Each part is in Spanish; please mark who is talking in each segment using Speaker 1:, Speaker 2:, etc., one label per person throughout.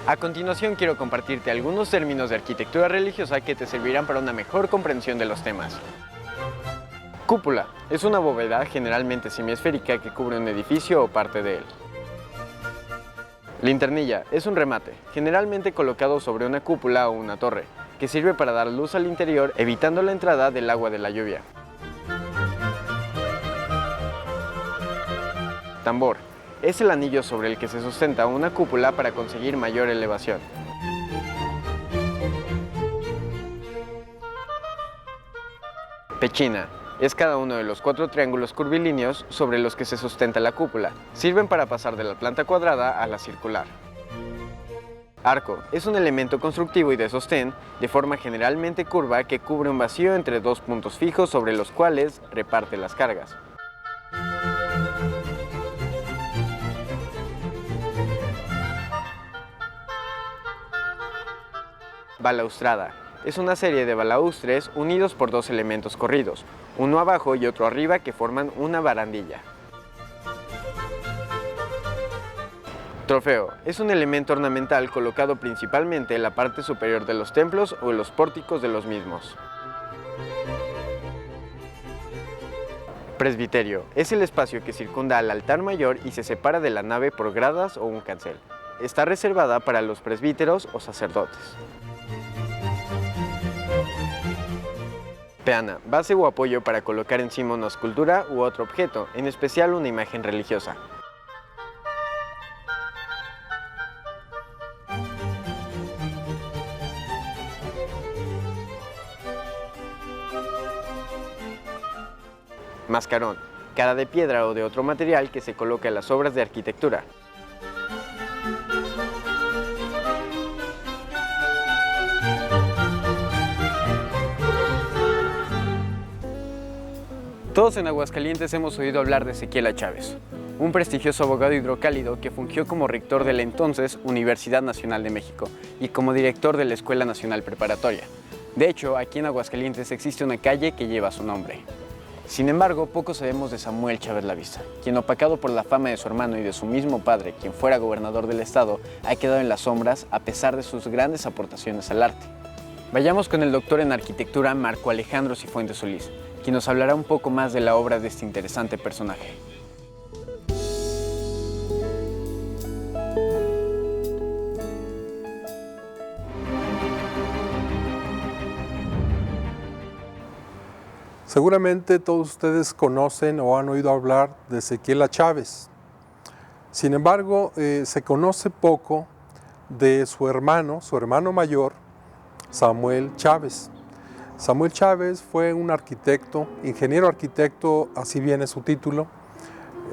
Speaker 1: A continuación quiero compartirte algunos términos de arquitectura religiosa que te servirán para una mejor comprensión de los temas. Cúpula es una bóveda generalmente semiesférica que cubre un edificio o parte de él. Linternilla es un remate, generalmente colocado sobre una cúpula o una torre, que sirve para dar luz al interior evitando la entrada del agua de la lluvia. Tambor es el anillo sobre el que se sustenta una cúpula para conseguir mayor elevación. Pechina es cada uno de los 4 triángulos curvilíneos sobre los que se sustenta la cúpula. Sirven para pasar de la planta cuadrada a la circular. Arco es un elemento constructivo y de sostén, de forma generalmente curva, que cubre un vacío entre 2 puntos fijos sobre los cuales reparte las cargas. Balaustrada es una serie de balaustres unidos por 2 elementos corridos, uno abajo y otro arriba, que forman una barandilla. Trofeo es un elemento ornamental colocado principalmente en la parte superior de los templos o en los pórticos de los mismos. Presbiterio es el espacio que circunda al altar mayor y se separa de la nave por gradas o un cancel. Está reservada para los presbíteros o sacerdotes. Peana, base o apoyo para colocar encima una escultura u otro objeto, en especial una imagen religiosa. Mascarón, cara de piedra o de otro material que se coloca en las obras de arquitectura. Todos en Aguascalientes hemos oído hablar de Ezequiel A. Chávez, un prestigioso abogado hidrocálido que fungió como rector de la entonces Universidad Nacional de México y como director de la Escuela Nacional Preparatoria. De hecho, aquí en Aguascalientes existe una calle que lleva su nombre. Sin embargo, poco sabemos de Samuel Chávez Lavista, quien, opacado por la fama de su hermano y de su mismo padre, quien fuera gobernador del estado, ha quedado en las sombras a pesar de sus grandes aportaciones al arte. Vayamos con el doctor en arquitectura Marco Alejandro Cifuentes Solís, quien nos hablará un poco más de la obra de este interesante personaje.
Speaker 2: Seguramente todos ustedes conocen o han oído hablar de Ezequiel A. Chávez. Sin embargo, se conoce poco de su hermano mayor, Samuel Chávez. Samuel Chávez fue un arquitecto, ingeniero arquitecto, así viene su título,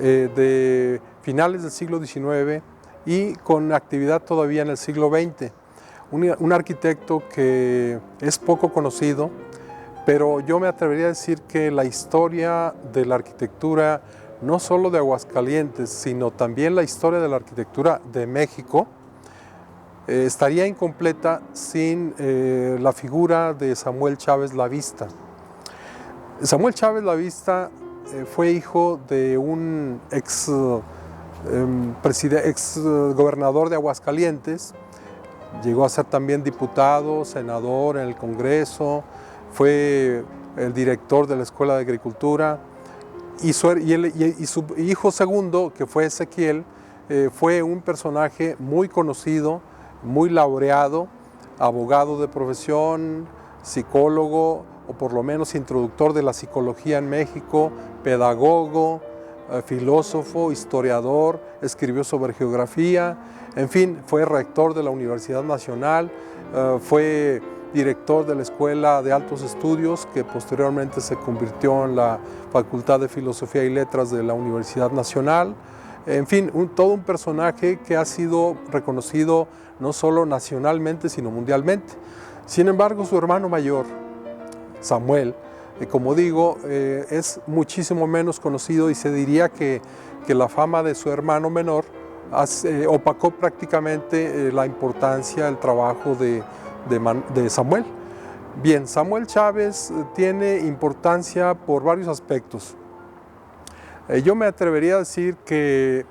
Speaker 2: de finales del siglo XIX y con actividad todavía en el siglo XX. Un arquitecto que es poco conocido, pero yo me atrevería a decir que la historia de la arquitectura, no solo de Aguascalientes, sino también la historia de la arquitectura de México, estaría incompleta sin la figura de Samuel Chávez Lavista. Samuel Chávez Lavista fue hijo de un ex gobernador de Aguascalientes, llegó a ser también diputado, senador en el Congreso, fue el director de la Escuela de Agricultura y su hijo segundo, que fue Ezequiel, fue un personaje muy conocido, muy laureado, abogado de profesión, psicólogo, o por lo menos introductor de la psicología en México, pedagogo, filósofo, historiador, escribió sobre geografía, en fin, fue rector de la Universidad Nacional, fue director de la Escuela de Altos Estudios, que posteriormente se convirtió en la Facultad de Filosofía y Letras de la Universidad Nacional. En fin, todo un personaje que ha sido reconocido no solo nacionalmente, sino mundialmente. Sin embargo, su hermano mayor, Samuel, como digo, es muchísimo menos conocido y se diría que la fama de su hermano menor opacó prácticamente la importancia, el trabajo de Samuel. Bien, Samuel Chávez tiene importancia por varios aspectos. Yo me atrevería a decir que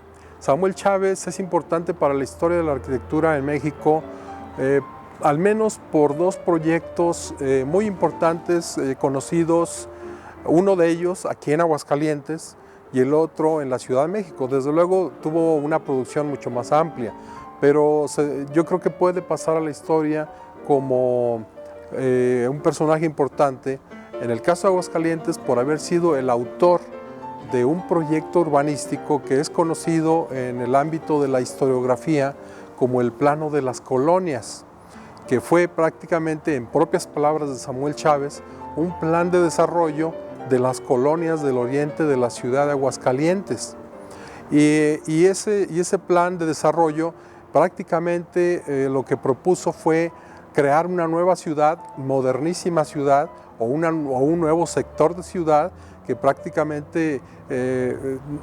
Speaker 2: Samuel Chávez es importante para la historia de la arquitectura en México, al menos por dos proyectos muy importantes, conocidos, uno de ellos aquí en Aguascalientes y el otro en la Ciudad de México. Desde luego tuvo una producción mucho más amplia, pero yo creo que puede pasar a la historia como un personaje importante, en el caso de Aguascalientes, por haber sido el autor de un proyecto urbanístico que es conocido en el ámbito de la historiografía como el Plano de las Colonias, que fue prácticamente, en propias palabras de Samuel Chávez, un plan de desarrollo de las colonias del oriente de la ciudad de Aguascalientes. Y ese plan de desarrollo prácticamente lo que propuso fue crear una nueva ciudad, modernísima ciudad, o un nuevo sector de ciudad que prácticamente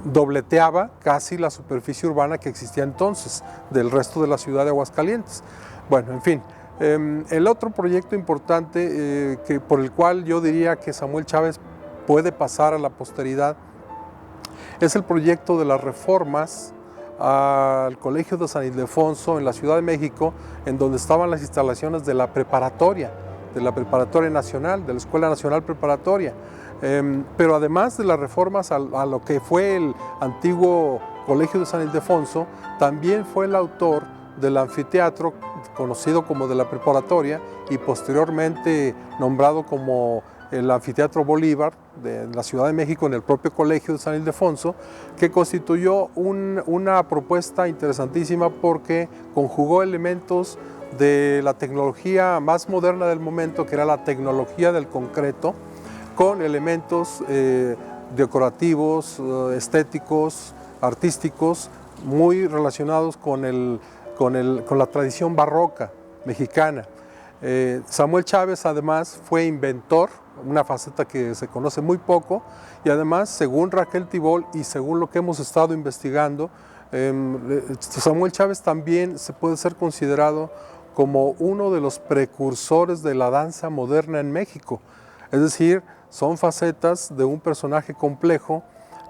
Speaker 2: dobleteaba casi la superficie urbana que existía entonces del resto de la ciudad de Aguascalientes. Bueno, en fin, el otro proyecto importante por el cual yo diría que Samuel Chávez puede pasar a la posteridad es el proyecto de las reformas al Colegio de San Ildefonso en la Ciudad de México, en donde estaban las instalaciones de la preparatoria nacional, de la Escuela Nacional Preparatoria. Pero además de las reformas a lo que fue el antiguo Colegio de San Ildefonso, también fue el autor del anfiteatro conocido como de la preparatoria y posteriormente nombrado como el Anfiteatro Bolívar de la Ciudad de México en el propio Colegio de San Ildefonso, que constituyó una propuesta interesantísima porque conjugó elementos de la tecnología más moderna del momento, que era la tecnología del concreto, con elementos decorativos, estéticos, artísticos, muy relacionados con la tradición barroca mexicana. Samuel Chávez además fue inventor, una faceta que se conoce muy poco, y además, según Raquel Tibol y según lo que hemos estado investigando, Samuel Chávez también se puede ser considerado como uno de los precursores de la danza moderna en México. Es decir, son facetas de un personaje complejo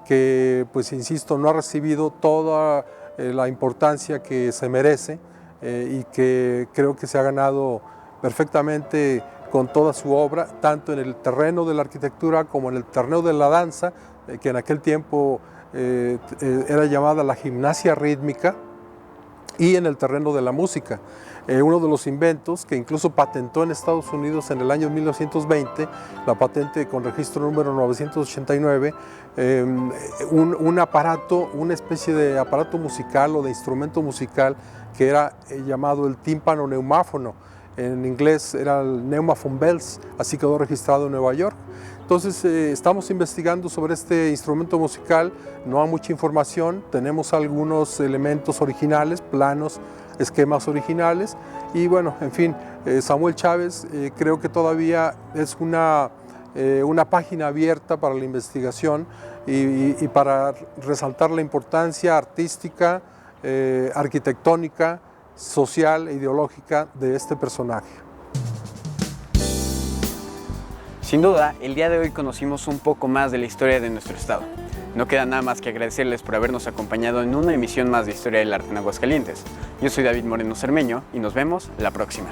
Speaker 2: que, pues insisto, no ha recibido toda la importancia que se merece y que creo que se ha ganado perfectamente con toda su obra, tanto en el terreno de la arquitectura como en el terreno de la danza, que en aquel tiempo era llamada la gimnasia rítmica, y en el terreno de la música. Uno de los inventos que incluso patentó en Estados Unidos en el año 1920, la patente con registro número 989, un aparato, una especie de aparato musical o de instrumento musical que era llamado el tímpano neumáfono. En inglés era el Neumaphone Bells, así quedó registrado en Nueva York. Entonces estamos investigando sobre este instrumento musical, no hay mucha información, tenemos algunos elementos originales, planos, esquemas originales y bueno, en fin, Samuel Chávez creo que todavía es una página abierta para la investigación y para resaltar la importancia artística, arquitectónica, social e ideológica de este personaje.
Speaker 1: Sin duda, el día de hoy conocimos un poco más de la historia de nuestro estado. No queda nada más que agradecerles por habernos acompañado en una emisión más de Historia del Arte en Aguascalientes. Yo soy David Moreno Cermeño y nos vemos la próxima.